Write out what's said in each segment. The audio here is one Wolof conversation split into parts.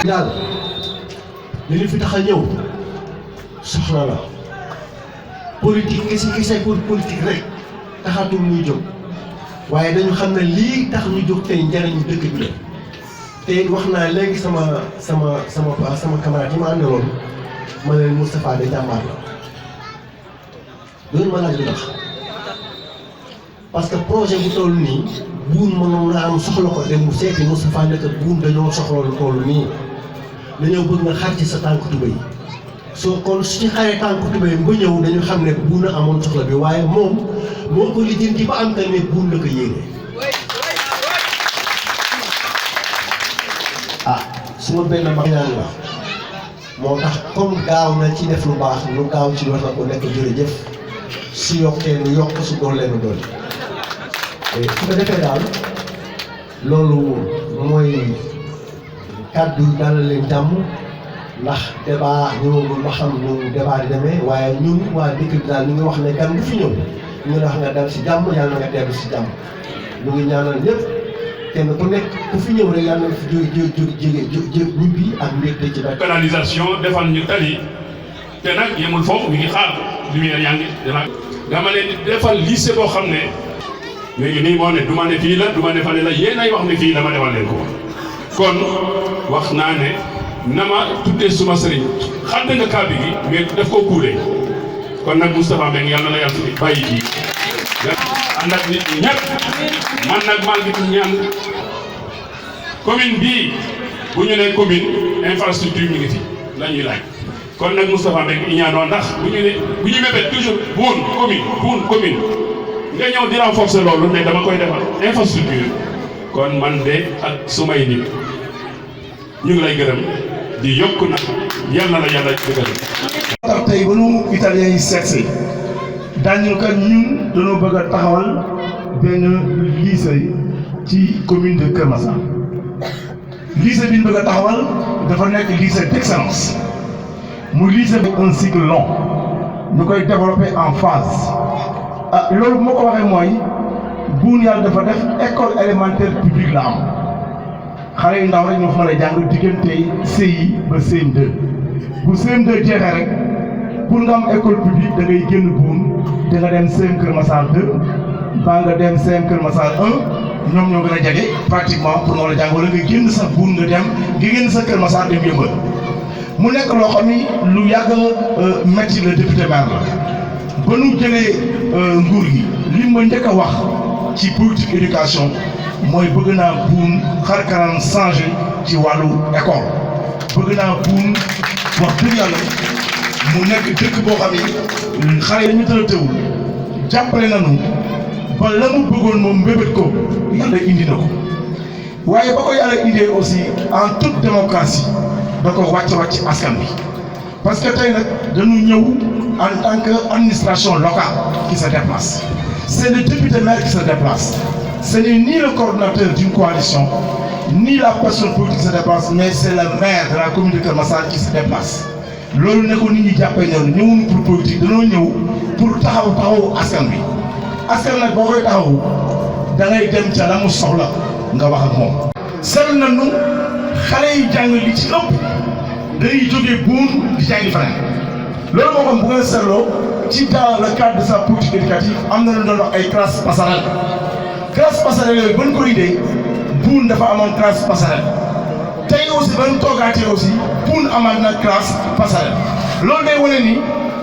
daal li ñu fi tax a ñëw soxla la politique kese pour politique rek taxatul muy jóg waaye dañu xam ne lii tax ñu jóg tey njariñu dëkk bi la te wax naa léegi sama camarade yi ma àndaloon ma ne Moustapha de jàmbaar la loolu ma laaj lu tax parce que projet bu toll nii buun mënoon na am soxla ko dem mu seeti Moustapha nekk buun dañoo soxla lu toll nii dañoo bëgg nga xar ci sa tànk tubéy soo kon su ci xaree tànk tubéy ba ñëw dañu xam ne buun a amoon soxla bi waaye moom moo ko lijjanti ba am tamit buun la ko yéene. ah su ma benn mag ñaan la moo tax comme gaaw na ci def lu baax lu gaaw ci wax la ko nekk jërëjëf su yokkee lu yokk su doolee lu dool su ko defee daal loolu mooy kàddu yi dalal leen jàmm ndax débat ñëwagul ba xam nu débat di demee waaye ñun waa dëkk bi daal ñu ngi wax ne gan bu fi ñëw ñu wax nga dal si jàmm yàlla na nga dellu si jàmm ñu ngi ñaanal ñëpp kenn ku nekk ku fi ñëw rek yàlla na fi jóge ñibbi ak mbégte ci dara. canalisation defal ñu tali te nag yemul foofu mi ngi xaar lumière yaa ngi nga ma leen defal lycée boo xam ne léegi nii moo ne du ma ne fii la du ma ne fale la yéen ay wax ne fii la ma defal leen ko kon wax naa ne na ma tuddee suma sëriñ xam nga kàddu gi mais daf koo kuulee kon nag Moustapha Mbengue yàlla na yàlla bàyyi kii ànd ak nit ñi ñëpp man nag maa ngi ñaan commune bii bu ñu nee commune infrastructure mi ngi fi la ñuy laaj kon nag Moustapha Mbengue i ñaanoo ndax bu ñu mébét toujours buun commune nga ñëw di renforcer loolu ne dama koy defal infrastructure kon man de ak sumay nit ñu ngi lay gërëm di yokk nag yal na la yàlla dëggal. tax tey ba nu italien yi seetse daañu kat ñun dañoo bëgg a taxawal benn lycée ci commune de Kër Massar lycée bi ñu bëgg a taxawal dafa nekk lycée d'excellence mu lycée bi un cycle long ñu koy développer en phase loolu moo ko waxee mooy buun yàlla dafa def école élémentaire publique la am xale yu ndaw rek ñoo fa mën a jàng diggante CI ba CM2 bu CM2 jeexee rek pour nga am école publique da ngay génn buun da nga dem CM Kër Massar 2 baa nga dem CM Kër Massar 1 ñoom ñoo gën a jege pratiquement pour nga la jàng wala nga génn sax buun nga dem nga génn sa Kër Massar dem Yëmbal mu nekk loo xam ni lu yàgg métti la député maire la ba nu jëlee nguur gi li ma njëkk a wax ci politique éducation mooy bëgg naa buun xar kanam changé ci wàllu école bëgg naa buun wax dëgg yàlla mu nekk dëkk boo xam ni xale yi dañu tëratewul jàppale nañu ba la mu bëggoon moom mbébét ko yàlla indi na ko waaye ba ko yàlla indee aussi en toute démocratie da ko wàcc askan bi parce que tey nag dañu ñëw en tant que administration locale qui se déplace c'est le député maire qui se déplace ce n'est ni le coordonnateur d'une coalition ni la personne politique qui se déplace mais c'est le maire de la commune de Kër Massar qui se déplace loolu ne ko nit ñi jàppee ñoom ñëwuñu pour politique dañoo ñëw pour taxawu askan bi askan nag boo koy taxawu da ngay dem ca la mu soxla nga wax ak moom. seetlu nañu xale yi jàng li ci ëpp dañuy jógee buun di jàngi feneen loolu moo xam bu ngeen seetloo ci dans le cadre de sa politique éducative am na lu doon wax ay classes passerelles yooyu ba ñu ko indee buun dafa amoon classe passerelle tey aussi ba ñu toogaatee aussi buun amaat na classe passerelle loolu day wane ni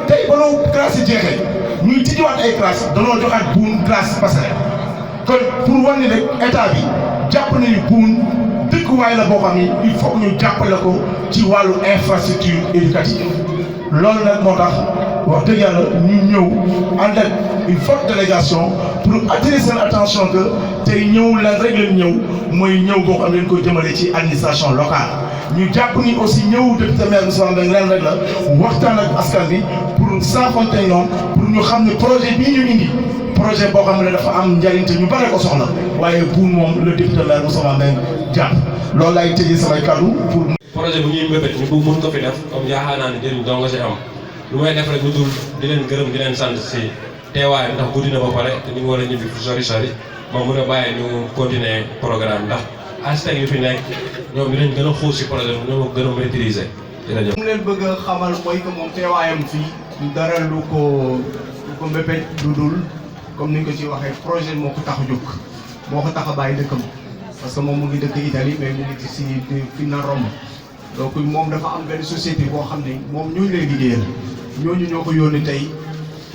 tey ba nu classe yi jeexee ñuy tijjiwaat ay classes dañoo joxaat buun classe passerelle kon pour wane ni rek état bi jàpp nañu buun dëkkuwaay la boo xam ni il faut ñu jàppale ko ci wàllu infrastructure éducative loolu nag moo tax wax dëgg yàlla ñu ñëw ànd ak une forte délégation pour attirer seen attention que tey ñëw leen rek leen ñëw mooy ñëw boo xam ne leen ko jëmale ci administration locale ñu jàpp ni aussi ñëw député maire Moustapha Mbengue leen rek la waxtaan ak askan bi pour saafonte ñoom pour ñu xam ne projet bii ñu indi projet boo xam ne dafa am njariñ te ñu bare ko soxla waaye Boun moom le député maire Moustapha Mbengue jàpp loolu laay tëjee samay kaddu pour. projet bu ñuy mbébét ñu bëgg mën ko fi def comme yaakaar naa ne jëriñ doo nga si am lu may def rek lu dul di leen gërëm di leen sant si teewaay ndax guddi na ba pare te ñu ngi war a ñibbi fu sori sori ma mën a bàyyi ñu continuer programme ndax architecte yu fi nekk ñoom dinañ gën a xuus si projet bi ñoo gën a maîtriser. jërëjëf. mu leen bëgg a xamal mooy que moom teewaayam fii du dara lu ko mbébét du dul comme ni ñu ko ci waxee projet moo ko tax a jóg moo ko tax a bàyyi dëkkam parce que moom mu ngi dëkk Italie mais mu ngi ci fi na Rome donc moom dafa am benn société boo xam ne moom ñooñu lay liggéeyal ñooñu ñoo ko yónni tey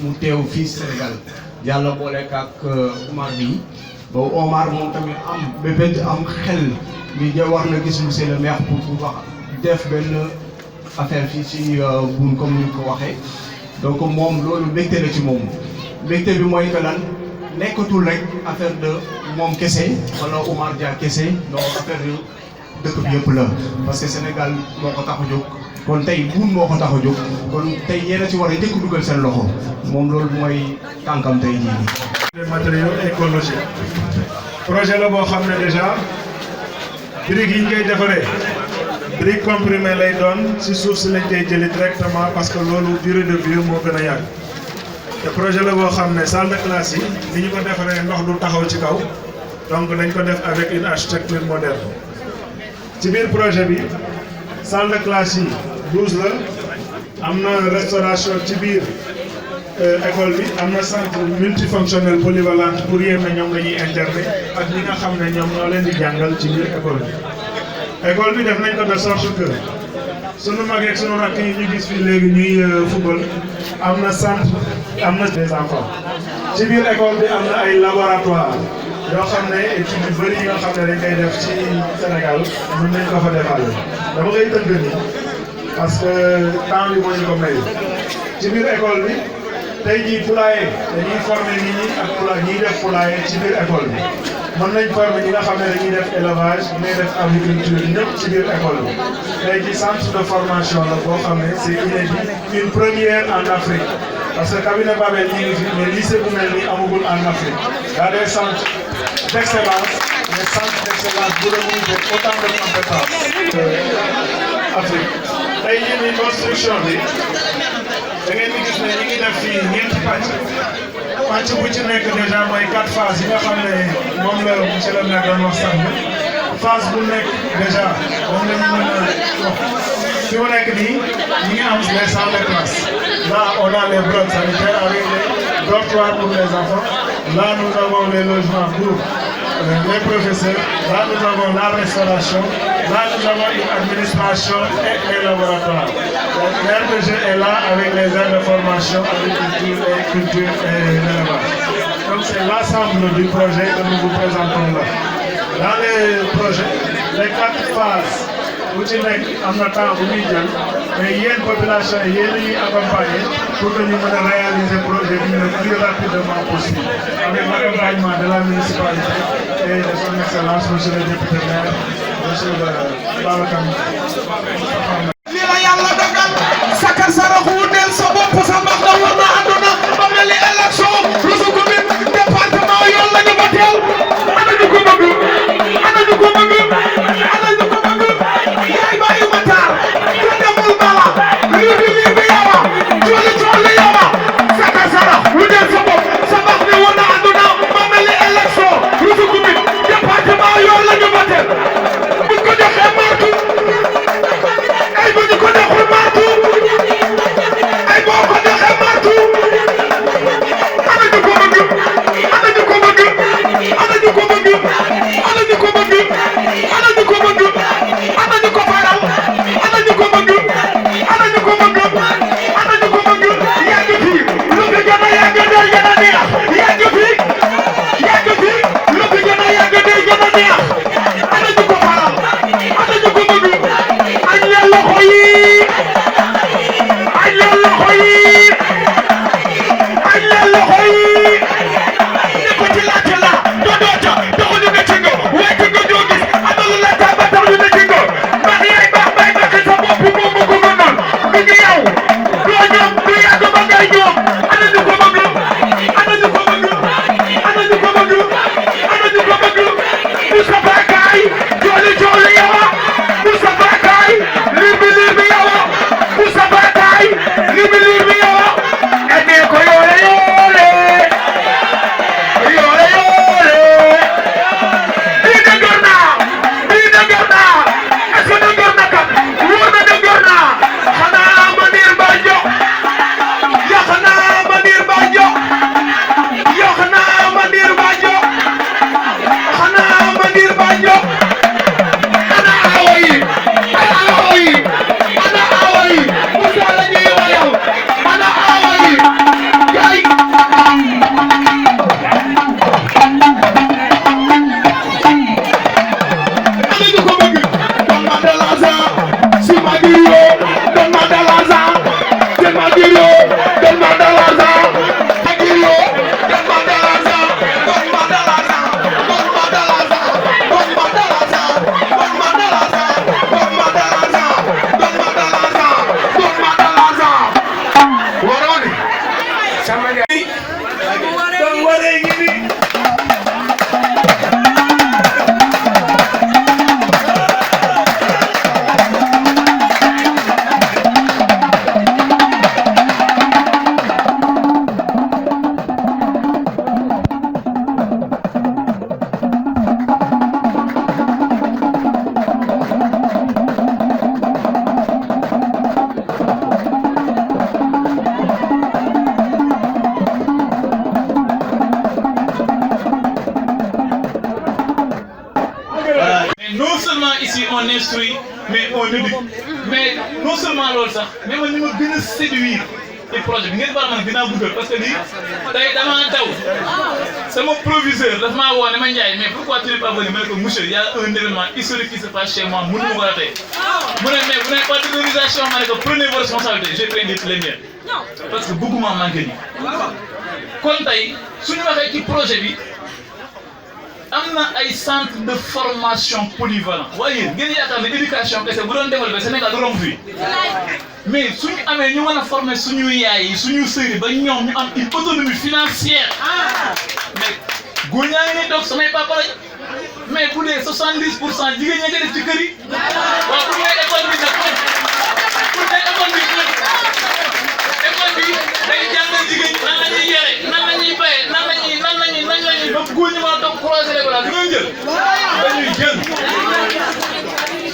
mu teew fii Sénégal yàlla boole ak Omar bi ba Omar moom tamit am bébét am xel ni war na gis monsieur le maire pour wax def benn affaire fii ci Boun comme ni ñu ko waxee donc moom loolu mbégte la ci moom mbégte bi mooy que lan nekkatul rek affaire de moom kese wala Omar Dia kese non affaire yu dëkk bi yëpp la parce que Sénégal moo ko tax a jóg kon tey Boun moo ko tax a jóg kon tey yéen a ci war a njëkk dugal seen loxo moom loolu mooy tànkam tey jii nii. des matériaux écologiques projet la boo xam ne déjà briques yi ñu koy defaree brique comprimée lay doon si suuf si lañ koy jëli directement parce que loolu durée de vie moo gën a yàgg te projet la boo xam ne salle de classe yi ni ñu ko defaree ndox du taxaw ci kaw donc dañ ko def avec une architecture moderne ci biir projet bi salle de classe yi 12 la am na restauration ci biir école bi am na centre multifonctionnel polyvalente pour yéen a ñoom la ñuy interner ak ñi nga xam ne ñoom ñoo leen di jàngal ci biir école bi. école bi def nañ ko de sorte que sunu mag ak sunu rakk yi ñu gis fii léegi ñuy football am na centre am na des enfants ci biir école bi am na ay laboratoire yoo xam ne études yu bëri yi nga xam ne dañ koy def ci Sénégal mën nañ ko fa defaale dama koy tënk nii parce que temps bi moo ñu ko may ci biir école bi tey jii poulailler dañuy former nit ñi ak poulailler ñiy def poulailler ci biir école bi mën nañ former ñi nga xam ne dañuy def élevage ñuy def agriculture ñëpp ci biir école bi tey jii centre de formation la boo xam ne c'est inédit une première en Afrique parce que cabinet Babel ñi ngi fi mais lycée bu mel nii amagul en Afrique y a des centres d'excellence des centres d'excellence bu regrouper autant de compétences Afrique tey jii nii construction bi da ngeen di gis ne ñi ngi def fii ñeenti pàcc bu ci nekk déjà mooy 4 phases yi nga xam ne moom la monsieur le maire doon wax sànq phase bu nekk déjà moom la ñu mën a wax fi mu nekk nii ñi ngi am les salles de classe là on a les blocs sanitaires avec les dortoirs pour les enfants là nous avons les logements pour les professeurs là nous avons la restauration là nous avons une administration et les laboratoires. L'aire de jeu est là avec les aires de formation, agriculture et culture et l'élevage. Donc c'est l'ensemble du projet que nous vous présentons là. Dans les projets, les 4 phases, bu ci nekk am na temps bu ñuy jël mais yéen population yi yéen ñuy accompagner pour que ñu mën a réaliser projet bi le plus rapidement possible avec l'accompagnement de la municipalité et de son excellence monsieur le député maire monsieur Babacar Moustapha. li la yàlla dogal sakar saraxu del sa bopp sa mbax na war na àdduna ba mel ni élection lu su ko biir département yoon la ñu ba teel ana ñu ko bëgg ana ñu ko bëgg ana ñu ko bëgg yaay bàyyi ma taar ko demul bala lii bi yawa cooli yawa sakar saraxu del sa bopp sa mbax na war na àdduna ba mel ni élection lu su ko biir département yoon la ñu ba teel buñ ko joxee martu instruit mais on éduque mais non seulement loolu sax mais man ni ma gën a séduire ci projet bi ngeen baal man dinaa guddal parce que lii tey damaa daw sama proviseur daf maa woo ne ma Ndiaye mais pourquoi tu n'es pas venu ma ne ko monsieur il y a un événement historique qui se passe chez moi mënu ma ko rater mu ne mais vous n'avez pas d'autorisation ma ne ko prenez vos responsabilités j'ai pris les miennes parce que bëgguma manqué nii kon tey suñu waxee ci projet bi am na ay centre de formation polyvalent waaye ngeen yaakaar ne éducation kese bu doon développé Sénégal du romb fii mais suñu amee ñu mën a former suñu yaay yi suñu sœur yi ba ñoom ñu am une autonomie financière mais góor ñaa ngi nii toog samay papa lañ mais bu dee 70% jigéen ña nga def ci kër yi waaw pour ngay école bi nag pour ngay école bi day jàngal jigéen ñi nan la ñuy yore nan la ñuy bayee nan la ñuy ba góor ñi mën a toog croiser les bras du ngeen jël dañuy jël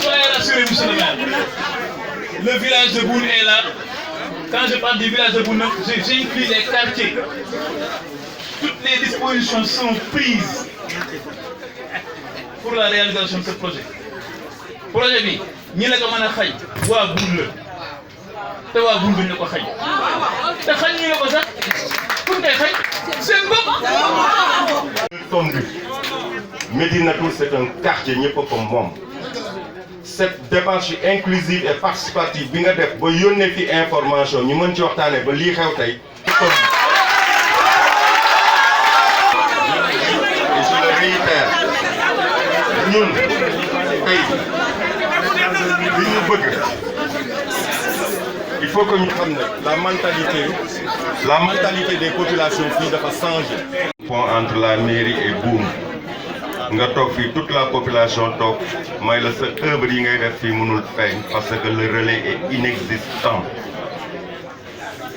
soyez rassurés monsieur le maire le village de Boune est là quand je parle du village de Boune j'inclus les quartiers toutes les dispositions sont prises pour la réalisation de ce projet bi ñi la ko mën a xañ waa Boune la te waa Boune duñ la ko xañ te xañ ñu la ko sax pour ngay xañ seen bopp. Tondu Médinatoul c'est un quartier ñëpp ko moom cette démarche inclusive et participative bi nga def ba yónnee fi information ñu mën ci waxtaanee ba lii xew tey et je le réitère ñun tey li ñu bëgg il faut que ñu xam ne la mentalité des populations fii dafa changé. Pont entre la mairie et Boune nga toog fii toute la population toog may la sa œuvre yi ngay def fii mënul feeñ parce que le relais est inexistant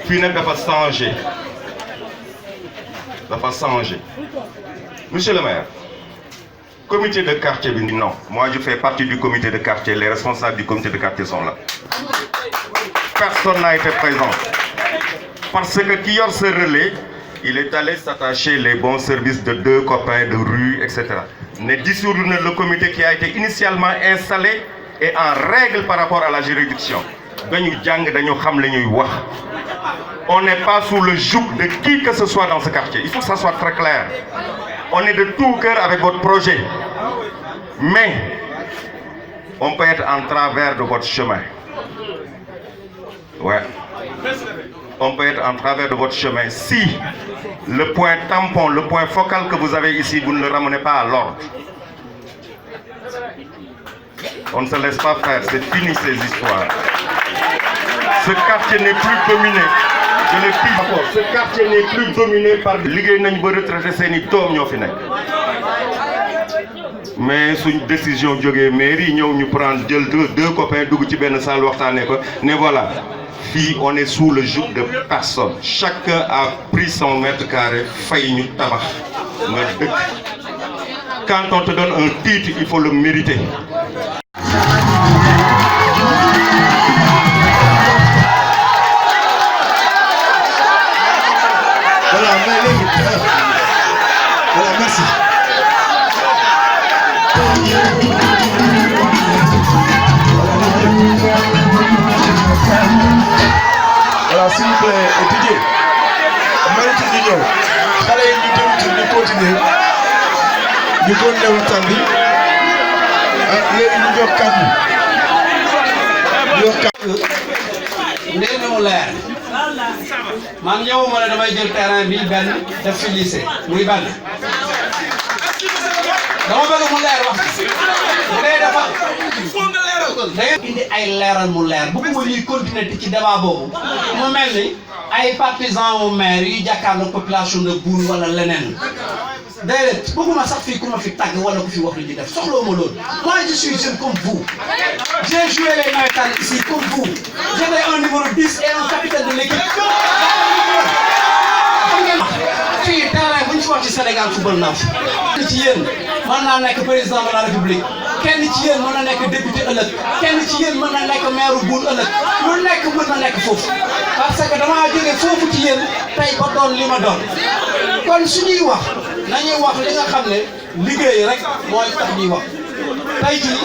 fii nag dafa changé monsieur le maire comité de quartier bi non moi je fais partie du comité de quartier les responsables du comité de quartier sont là personne n'a été présent parce que qui yor ce relais il est allé s'attacher les bons services de 2 copains de rue, etc. Ne dissoudre le comité qui a été initialement installé et en règle par rapport à la juridiction. On n'est pas sous le joug de qui que ce soit dans ce quartier. Il faut que ça soit très clair. On est de tout cœur avec votre projet. Mais on peut être en travers de votre chemin. Ouais. On peut être en travers de votre chemin si le point tampon, le point focal que vous avez ici, vous ne le ramenez pas à l'ordre. On ne se laisse pas faire, c'est fini ces histoires. Ce quartier n'est plus dominé. Je le dis encore, ce quartier n'est plus dominé par liggéey nañ ba retraité seeni doom ñoo fi nekk. Mais suñ décision jógee mairie ñëw ñu prendre jël deux copains dugg ci benn salle waxtaanee ko ne voilà. Fii on est sous le joug de personne. Chacun a pris son mètre carré, fay ñu tabax nga dëkk. Quand on te donne un titre, il faut le mériter. Voilà, voilà, merci. Alors s'il vous plaît, étudiez. Mari ci ñëw. Xale yi ñu dem ci ñu continuer. Ñu continuer waxtaan bi. Léegi ñu jox kàddu. ndee na mu leer man ñëwuma ne damay jël terrain bi benn def fi lycée muy benn dama bëgg mu leer wax bu dee dafa day indi ay leeral mu leer bëgguma ñuy continuer ci débat boobu mu mel ni ay partisans au maire yu jàkkaarloo population de Boune wala leneen déedéet bëgguma sax fii ku ma fi tàgg wala ku fi wax lu ñu def soxlawuma loolu moi je suis jeune comme vous j'ai joué les navétanes ici comme vous j'étais un numéro 10 et un capitaine de l'équipe xam ngeen fii terrain bu ñu fi wax ci Sénégal football naa fi kenn ci yéen mën naa nekk président de la République kenn ci yéen mën na nekk député ëllëg kenn ci yéen mën na nekk maire Boune ëllëg lu nekk mën na nekk foofu parce que damaa jóge foofu ci yéen tey ba doon li ma doon kon suñuy wax nañuy wax li nga xam ne liggéey rek mooy tax ñuy wax tey jii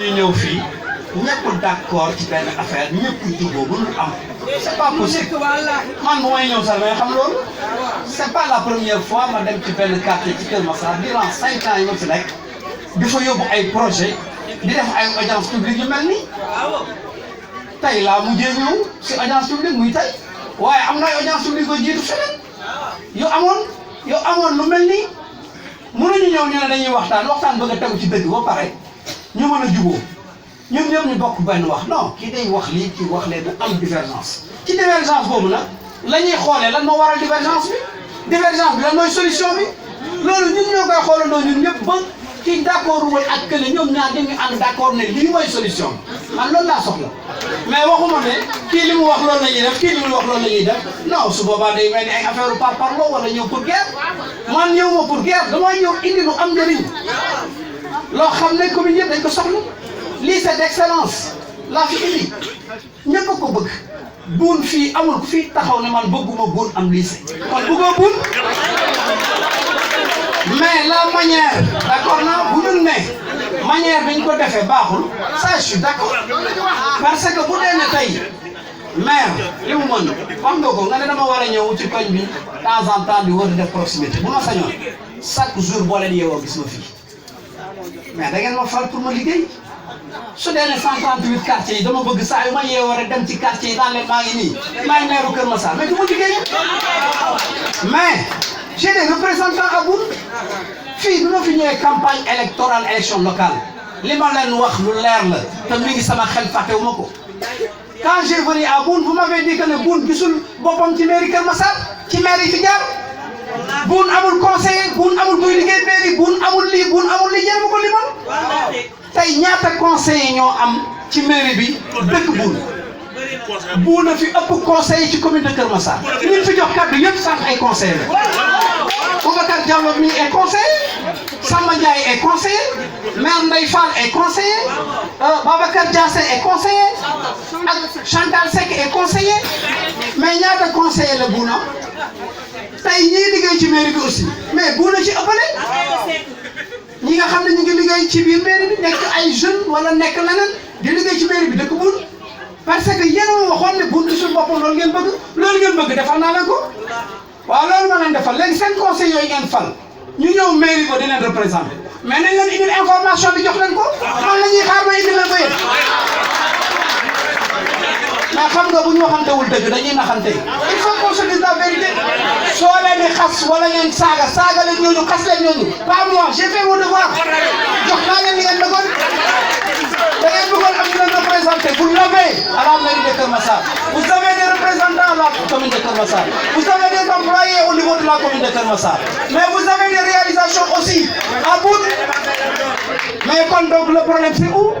mënuñu ñëw fii ñëpp d'accord ci benn affaire ñëpp jubóo mënul am c'est pas possible man bu may ñëw sax may xam loolu c'est pas la première fois ma dem ci benn quartier ci Kër Massar durant 5 ans yi ma fi nekk di fa yóbbu ay projet di def ay audience publique yu mel nii tey laa mujjee ñëw si audience publique muy tey waaye am na ay audience publique ko jiitu feneen yu amoon lu mel nii mënuñu ñëw ñu ne dañuy waxtaan bëgg a tegu ci dëgg ba pare ñu mën a jubóo ñun ñëpp ñu bokk benn wax non kii day wax lii kii wax lee bu am divergence ci divergence boobu nag la ñuy xoolee lan moo waral divergence bi lan mooy solution bi loolu ñun ñoo koy xoolandoo ñun ñëpp ba kii d'accord wul ak kële ñoom ñaar dañuy ànd d'accord ne lii mooy solution bi man loolu laa soxla mais waxuma ne kii li mu wax loolu la ñuy def kii li mu wax loolu la ñuy def non su boobaa day mel ni ay affaire par parlo wala ñëw pour guerre man ñëw ma pour guerre dama ñëw indi lu am njëriñ loo xam ne commune yëpp dañ ko soxla lycée d'excellence laa fi indi ñëpp a ko bëgg buun fii amul fii taxaw ne man bëgguma buun am lycée kon bëggoo buun mais la manière d'accord naa bu ñu ne manière bi ñu ko defee baaxul ça je suis d'accord parce que bu dee ne tey maire li mu mën wax nga ko nga ne dama war a ñëw ci koñ bi temps en temps di wër di def proximité bu ma sañoon chaque jour boo leen yeewoo gis ma fii mais da ngeen ma fal pour ma liggéey su dee ne 138 quartiers yi dama bëgg saa yu ma yeewoo rek dem ci quartier yi naan leen maa ngi nii maay maire Kër Massar mais du ma liggéey mais j'ai des représentants à Boune fii bi ma fi ñëwee campagne électorale élection locale li ma leen wax lu leer la te mi ngi sama xel fàttewu ma ko quand j'ai venu à Boune vous m'avez dit que ne Boune gisul boppam ci mairie Kër Massar ci maire yi fi jaar Boune amul conseiller Boune amul buy liggéey mairie Boune amul lii jéem ko limal tey ñaata conseiller ñoo am ci mairie bi dëkk Boune a fi ëpp conseiller ci commune de Kër Massar ñun fi jox kàddu yëpp sax ay conseiller la Boubacar Diallo mi est conseiller Samba Ndiaye est conseiller maire Ndeye Fall est conseiller Babacar Diassé est conseiller ak Chantal Seck est conseiller mais ñaata conseiller la Boune tey ñii liggéey ci mairie bi aussi mais Boune ci ëppale ñi nga xam ne ñu ngi liggéey ci biir mairie bi nekk ay jeunes wala nekk leneen di liggéey ci mairie bi dëkk Boune parce que yéen a waxoon ne Boune gisul boppam loolu ngeen bëgg defal naa leen ko waaw loolu ma leen defal léegi seen conseil yooyu ngeen fal ñu ñëw mairie ba di leen représenté mais nañ leen indil information bi jox leen ko man la ñuy xaar ma indil leen ko yéen mais xam nga bu ñu waxantewul dëgg dañuy naxante il faut qu'on se dise la vérité soo leen di xas wala ngeen saaga leen ñooñu xas leen ñooñu pas moi j'ai fait mon devoir jox naa leen li ngeen bëggoon da ngeen bëggoon am leen représenté vous l'avez à la mairie de Kër Massar vous avez des représentants à la commune de Kër Massar vous avez des employés au niveau de la commune de Kër Massar mais vous avez des réalisations aussi à Boune mais kon donc le problème c'est où?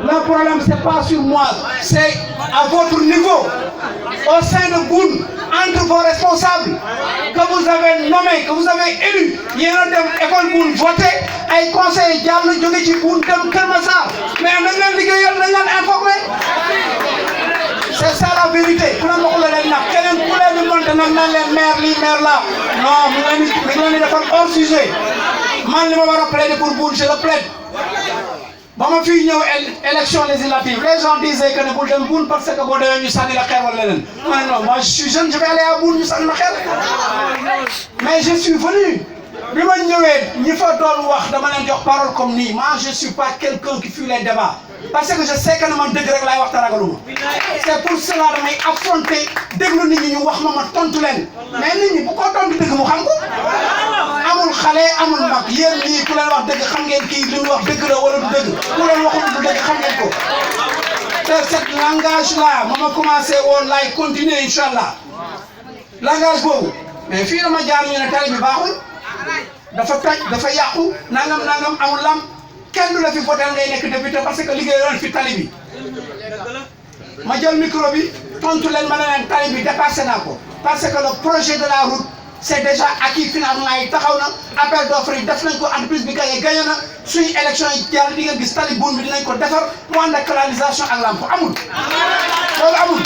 Le problème c'est pas sur moi, c'est à votre niveau, au sein de Boune, entre vos responsables que vous avez nommés, que vous avez élus. Yéen a dem école Boune voté ay conseillers jàll jóge ci Boune dem Kër Massar mais nañ leen liggéeyal nañ leen informé. C'est ça la vérité. Ku ne ma ko la leen nag keneen ku leen di monté nag naan leen maire lii maire là non mu ngi leen di defal hors sujet man li ma war a plaider pour Boune je le plaide. ba ma fii ñëw élection législative les gens disaient que ne bul dem Boune parce que boo demee ñu sànni la xeer wala leneen ma ne non moi je suis jeune je vais aller à Boune ñu sànni ma xeer mais je suis venu bi ma ñëwee ñi fa doon wax dama leen jox parole comme nii moi je suis pas quelqu'un qui fuit les débats parce que je sais que ne man dëgg rek laay wax te ragaluma c'est pour cela damay affronter déglu nit ñi ñu wax ma tontu leen mais nit ñi bu ko tontu dëgg mu xam ko amul xale amul mag yéen ñii ku leen wax dëgg xam ngeen kii li mu wax dëgg la wala du dëgg ku leen waxul du dëgg xam ngeen ko te cet langage là ma commencé woon laay continuer incha allah langage boobu mais fii dama jaar ñu ne tali bi baaxul dafa toj dafa yàqu nangam amul lam kenn du la fi voté ngay nekk député parce que liggéeyoon fi tali bi ma jël micro bi tontu leen ma ne leen tali bi dépassé naa ko parce que le projet de la route c'est déjà acquis finalement yi taxaw na appel d'offre yi def nañ ko entreprise bi gagné na suñu élection yi jàll di nga gis tali Boune bi dinañ ko defar mu ànd ak canalisation ak lampe amul loolu amul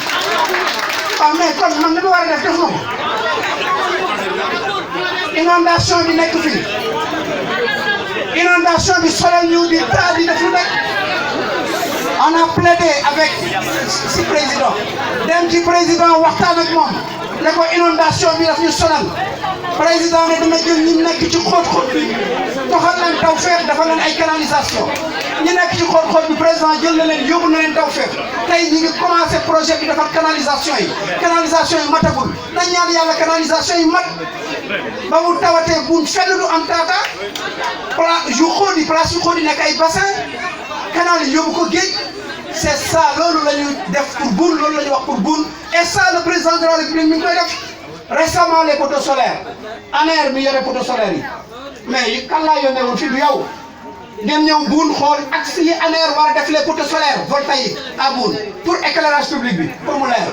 waaw mais kon man li ma war a def na ko inondation bi nekk fii inondation bi solal ñu di taal di def lu nekk on a plaidé avec si président dem ci président waxtaan ak moom ne ko inondation bi daf ñu sonal président ne dama jël ñi nekk ci xóot-xóot bi doxal leen taw feex dafa leen ay canalisation ñi nekk ci xóot-xóot bi président jël na leen yóbbu na leen taw feex tey ñu ngi commencé projet bi defar canalisation yi matagul nañ ñaan yàlla canalisation yi mat ba mu tawatee buñ fenn du am tata place yu xóot yi place yu xóot yi nekk ay bassin canal yi yóbbu ko géej c'est ça loolu la ñu def pour Boune loolu la ñu wax pour Boune et ça le président de la République mi ngi koy def récemment les poteaux solaires ANER mi yore poteaux solaires yi mais kan laa yónnee woon fii du yow ngeen ñëw Boune xool axe yi ANER war a def les poteaux solaires voltaïques à Boune pour éclairage public bi pour mu leer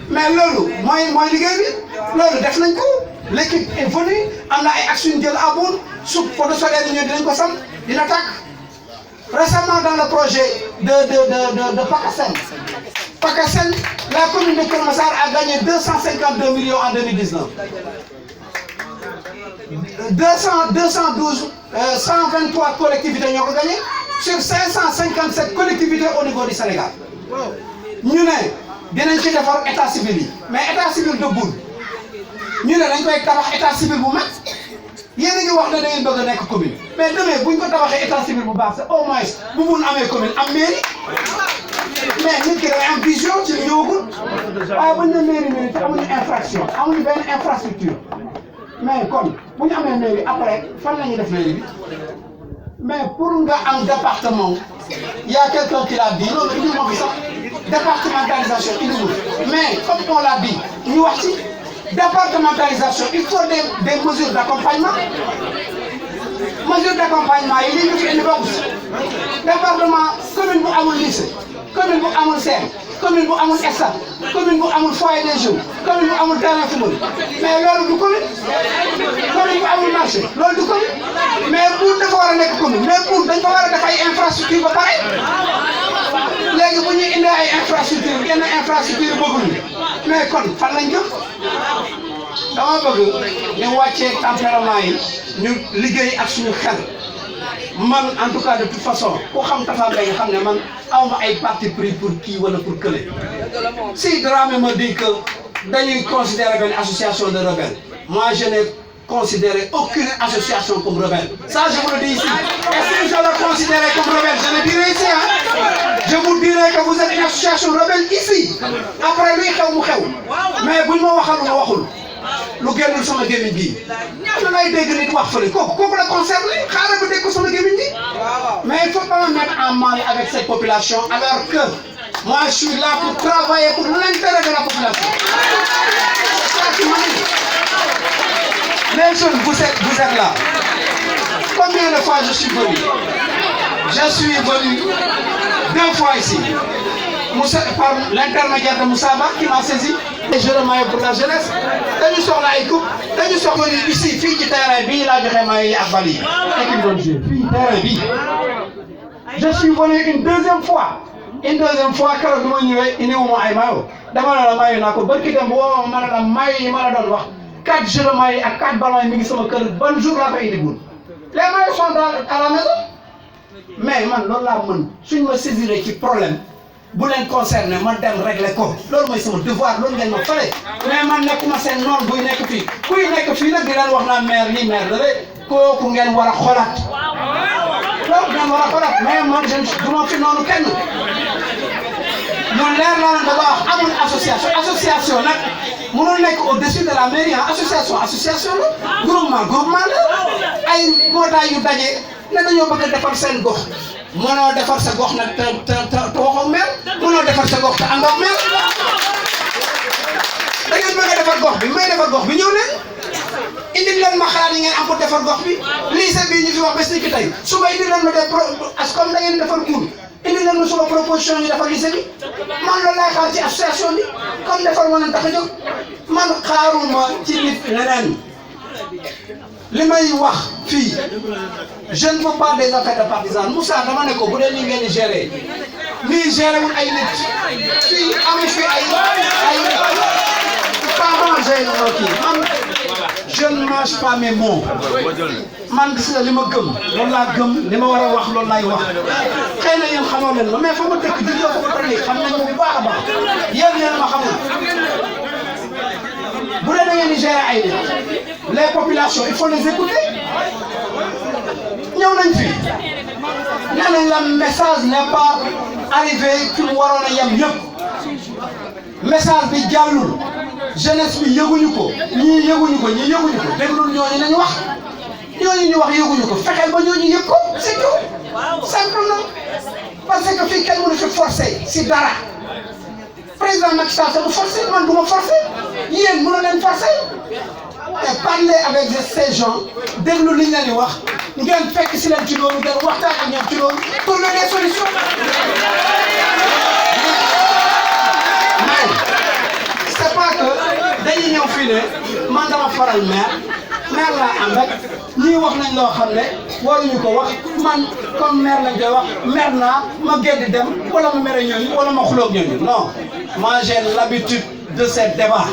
mais loolu mooy liggéey bi loolu def nañ ko l'équipe est venue am na ay actions yu jël à Boune su poteaux solaires yi ñëw dinañ ko sam dina tàkk. Récemment dans le projet de PACASEN, la commune de Keur Massar a gagné 252 millions en 2019. 123 collectivités ont gagné sur 557 collectivités au niveau du Sénégal. Nous avons fait un état civil, mais état civil de Boune. Nous avons fait un état civil pour mettre. Yéen a ngi wax ne da ngeen bëgg a nekk commune mais demee bu ñu ko tabaxee état civil bu baax au moins bu mun amee commune am mairie mais nit ki day am vision ci li ñëwagul waaye bu ñu nee mairie te amuñu infraction amuñu benn infrastructure mais kon bu ñu amee mairie après fan la ñuy def mairie bi mais pour nga am département y a quelqu'un qui l'a dit loolu indi ma fi sax départementalisation indi mais comme on l'a dit ñu wax ci. Départementalisation, il faut des mesures d'accompagnement. Mesures d'accompagnement, il y a une boxe. Département, commune pour avoir lycée, commune pour avoir serre, commune pour avoir ESA, commune pour avoir foyer des jeunes, commune pour avoir terrain de football. Mais l'heure du commune pour avoir marché, l'heure du commune. Mais pour ne pas avoir commune, mais pour ne pas avoir des infrastructures pareil. Léegi bu ñu indi ay infrastructure yenn infrastructure bëgguñu mais kon fan lañ jëm dama bëgg ñu wàccee tempérament yi ñu liggéey ak suñu xel man en tout cas de toute façon ku xam Tafa Mbaye nga xam ne man awma ay parti pris pour kii wala pour kële si Dramé me dit que dañuy considérer benn association de rebelles moi je n'ai considéré aucune association comme rebelle. Ça, je vous le dis ici. Et si je le considérais comme rebelle, je le dirais ici. Je vous dirais que vous êtes une association rebelle ici. Après lui, mais vous ne m'avez lu génnul sama gémmiñ gi da ngay dégg nit wax fële kooku la concerné xaaral ba dégg ko sama gémmiñ gi mais il faut pas me mettre en mal avec cette population alors que moi je suis là pour travailler pour l'intérêt de la population. Les jeunes, vous êtes là. Combien de fois je suis venu? Je suis venu 2 fois ici. Par l'intermédiaire de Moussa Ba qui m'a saisi. Et je remets pour la jeunesse. Nous sommes là, écoute. Nous sommes venus ici, fille qui terrain bi, là je remets à Bali. Je suis venu une deuxième fois. Une deuxième fois, quand je suis venu, il y a un maillot. D'abord, la maillot, je suis venu, la maillot, 4 jeux de mailles à 4 ballons et sur le cœur. Bon jour, la paix est bonne. Les maillots sont à la maison. Mais man, si je me saisirais du problème, vous les concernez, je vais régler quoi. C'est mon devoir, c'est mon devoir. Mais man, je commence à non, vous n'êtes que fille. Vous n'êtes que fille, vous allez voir la mère, vous allez voir la cholat. Mais moi, je ne suis pas non, mon l'air là d'abord à mon association là mon nekk au-dessus de la mairie association la groupement la ay mbootaay yu daje ne dañoo bëgg a defar seen gox mënoo defar sa gox nag te waxoo mel mënoo defar sa gox te àndoo mel da ngeen bëgg a defar gox bi may defar gox bi ñëw leen indil leen ma xalaat yi ngeen am pour defar gox bi lycée bii ñu fi wax bés ni ki tey suba indil leen ma des comme da ngeen defar cour indi leen suma proposition yi dafa lycée bi man loolu laay xaar ci association bi comme defar ma leen tax a jóg man xaaruma ci nit leneen li may wax fii je ne veux pas des affaires de partisans Moussa dama ne ko bu dee nii ngeen di gérer nii gérer wul ay nit fii amu fi ay pas manger kii man je ne mange pas mes mots man gis nga li ma gëm loolu laa gëm li ma war a wax loolu laay wax xëy na yéen xamoo leen ma mais fa ma dëkk juddoo fa ma toll nii xam nañ ma bu baax a baax yéen ma xamul bu dee da ngeen di gérer ay nit les populations il faut les écouter ñëw nañ fi nee nañ la message n'est pas arrivé fi mu waroon a yem yëpp message bi jàllul jeunesse bi yëguñu ko ñii yëguñu ko ñii yëguñu ko déglul ñooñu nañu wax ñooñu ñu wax yëguñu ko fexeel ba ñooñu yëg ko c'est tout simplement parce que fii kenn mënu fi forcer si dara président Macky Sall du forcer man du ma forcer yéen mënu leen forcer et parler avec ces gens déglu li ñu leen di wax ngeen fekk si leen ci loolu ngeen waxtaan ak ñoom ci loolu trouver des solutions. C'est pas que dañuy ñëw fii ne man dama faral maire laa ànd ak ñii wax nañ loo xam ne waruñu ko wax man comme maire lañ koy wax maire naa ma génn dem wala ma mere ñooñu wala ma xuloog ñooñu non moi j'ai l'habitude de ces débats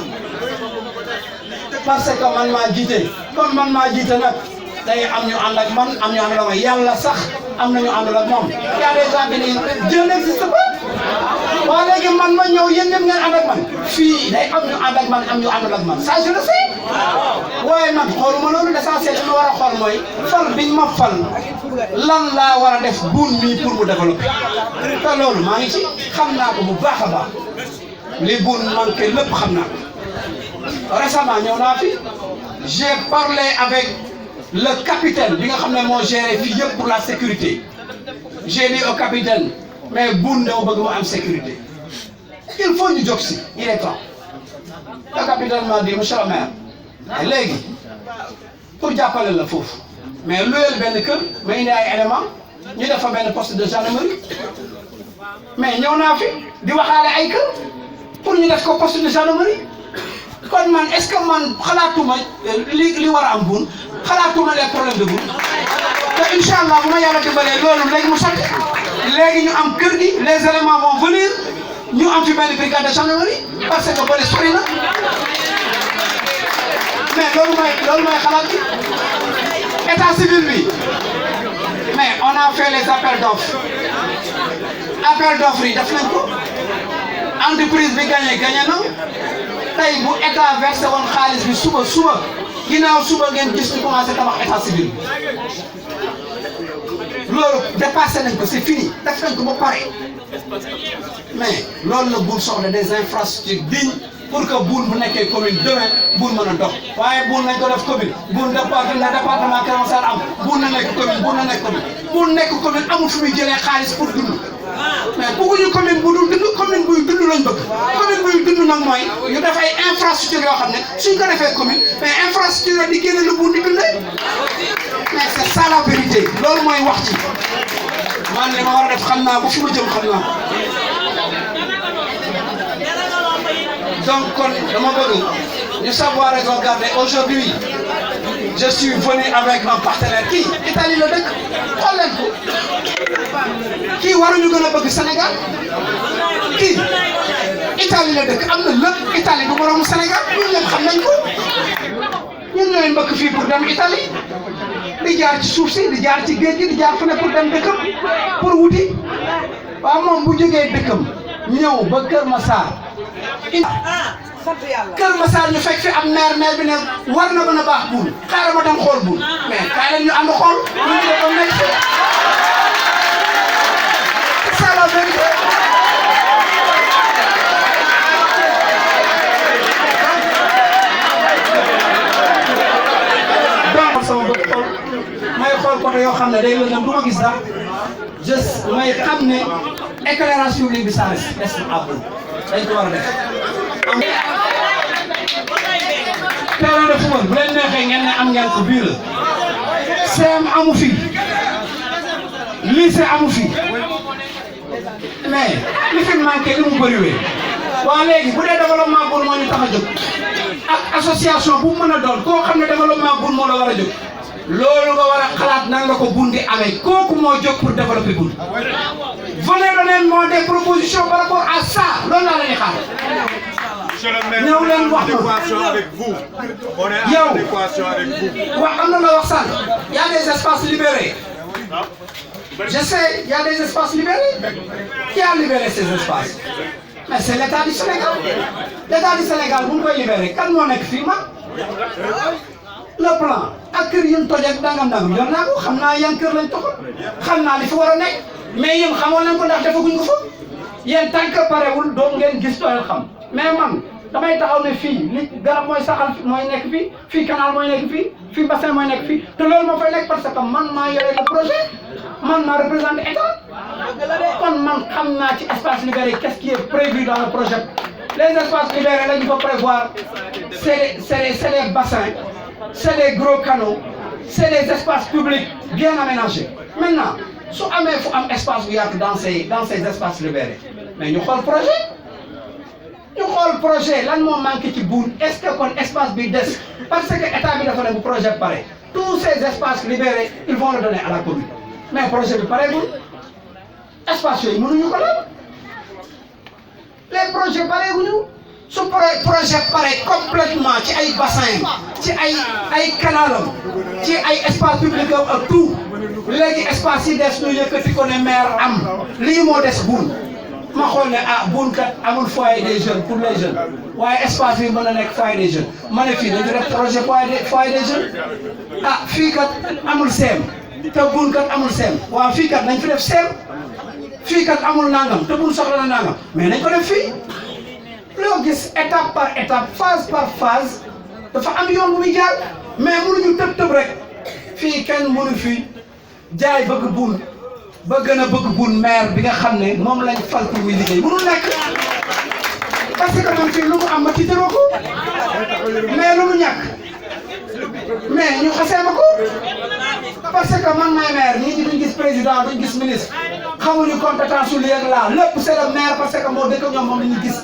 parce que man maa jiite comme man maa jiite nag day am ñu ànd ak man am ñu ànd ak man yàlla sax am nañu àndul ak moom y a des gens qui disent Dieu n'existe pas. waaw léegi man ma ñëw yéen ñëpp ngeen ànd ak man fii day am ñu ànd ak man am ñu àndul ak man ça je le sais waaye man xooluma loolu l'essentiel li ma war a xool mooy fal biñ ma fal lan laa war a def buun mii pour mu développer te loolu maa ngi ci xam naa ko bu baax a baax li buun manqué lépp xam naa ko récemment ñëw naa fi j'ai parlé avec le capitaine bi nga xam ne moo géré fii yëpp pour la sécurité j'ai dit au capitaine mais buun dama bëgg mu am sécurité il faut ñu jóg si il est temps le capitaine m'a dit monsieur le maire léegi pour jàppale la foofu mais luyel benn kër ma indi ay éléments ñu def fa benn poste de gendarmerie mais ñëw naa fi di waxaale ay kër pour ñu def ko poste de gendarmerie kon man est-ce que man xalaatuma li war a am buun xalaatuma les problèmes de buun te incha allah bu ma yàlla dimbalee loolu léegi mu sotti léegi ñu am kër gi les éléments vont venir ñu am fi benn brigade de gendarmerie parce que bële sori na mais loolu mooy xalaat bi état civil bi mais on a fait les appels d'offres yi def nañ ko entreprise bi gagné na tey bu état versé woon xaalis bi suba ginnaaw suba ngeen gis ñu commencé tabax état civil loolu dépassé nañ ko c'est fini def nañ ko ba pare mais loolu la buun soxla des infrastructures dignes pour que buun bu nekkee commune demain buun mën a dox waaye buun nañ ko def commune buun département Keur Massar am buun na nekk commune buun nekk commune amul fu muy jëlee xaalis pour dund mais bëgguñu commune bu dul dund commune buy dund lañ bëgg commune buy dund nag mooy ñu def ay infrastructures yoo xam ne suñ ko defee commune mais infrastructure di génne lu buun di dundee mais c'est ça la vérité loolu mooy wax ci man li ma war a def xam naa bu fi ma jëm xam naa donc kon dama bëgg ñu savoir raison garder aujourd'hui je suis venu avec un partenaire kii Italie la dëkk xool leen ko kii waruñu gën a bëgg Sénégal kii Italie la dëkk am na lépp Italie du moroomu Sénégal ñun ñëpp xam nañ ko ñun ñooy mbëkk fii pour dem Italie di jaar ci suuf si di jaar ci géej gi di jaar fu ne pour dem dëkkam pour wuti waaw moom bu jógee dëkkam ñëw ba Keur Massar Keur Massar ñu fekk fi am maire bi ne war na mën a baax buun xaaral ma dem xool buun mais kaay leen ñu ànd xool ñu ngi def nekk fi c'est ça la vérité donc sama bëgg xool may xool côté yoo xam ne day lëndëm du ma gis dara may xam ne éclairage public bi ça reste à bout dañ ko war a def. terrain de football bu leen neexee ngeen ne am ngeen ko bii la CM amu fi lycée amu fi mais li fi manqué li mu bëriwee waa léegi bu dee développement buun moo ñu tax a jóg ak association bu mu mën a doon koo xam ne développement buun moo la war a jóg loolu nga war a xalaat nan la ko buun di amee kooku moo jóg pour développer buun venez donner des propositions par rapport à ça loolu laa leen di xaar ñëw leen adéquation avec vous. On est en adéquation avec vous. waaw am na la wax sànq y a des espaces libérés. Je sais, il y a des espaces libérés. Qui a libéré ces espaces? Mais c'est l'État du Sénégal. L'État du Sénégal, vous pouvez libérer. Quand on est film, le plan, ak kër yi ñu toj ak dangam yor naa ko xam naa yan kër lañ toxal xam naa li fi war a nekk mais yéen xamoon nañ ko ndax defaguñ ko fa yéen tant que parewul doo ngeen gis doo leen xam mais man damay taxaw ne fii li garab mooy saxal mooy nekk fii fii canal mooy nekk fii fii bassin mooy nekk fii te loolu moo fay nekk parce que man maa yore le projet man maa représente état kon man xam naa ci espace libéré qu'est-ce qui est prévu dans le projet les espaces libérés là il faut prévoir c'est des bassins c'est des gros canaux c'est des espaces publics bien aménagés maintenant su amee fu am espace bu yaatu dans ces espaces libérés mais ñu xool projet lan moo manqué ci Boune est-ce que kon espace bi des parce que état bi dafa ne bu projet bi pare tous ces espaces libérés ils vont le donner à la commune mais projet bi pareegul espace yooyu mënuñu ko la les projets pareeguñu su projet pare complètement ci ay bassin ci ay canalam ci ay espace public ak tout léegi espace yi des ñu yëkkati ko ne maire am lii moo des Boune ma xool ne ah Boune kat amul foyer des jeunes pour les jeunes waaye espace bi mën na nekk foyer des jeunes ma ne fii dañu def projet foyer des jeunes ah fii kat amul seem te Boune kat amul seem waaw fii kat nañ fi def seem fii kat amul nangam te Boune soxla na nangam mais nañ ko def fii loo gis étape par étape phase par phase dafa am yoon bu muy jaar mais mënuñu tëb rek fii kenn mënu fi jaay bëgg Boune ba gën a bëgg Boune maire bi nga xam ne moom lañ fal pour muy liggéey mënul nekk parce que man fii lu mu am ma tiitaroo ko mais lu mu ñàkk mais ñu xasee ma ko parce que man maay maire nit ñi duñ gis président duñ gis ministre xamuñu compétence su lii ak laa lépp c'est le maire parce que moo dëkk ñoom moom la ñu gis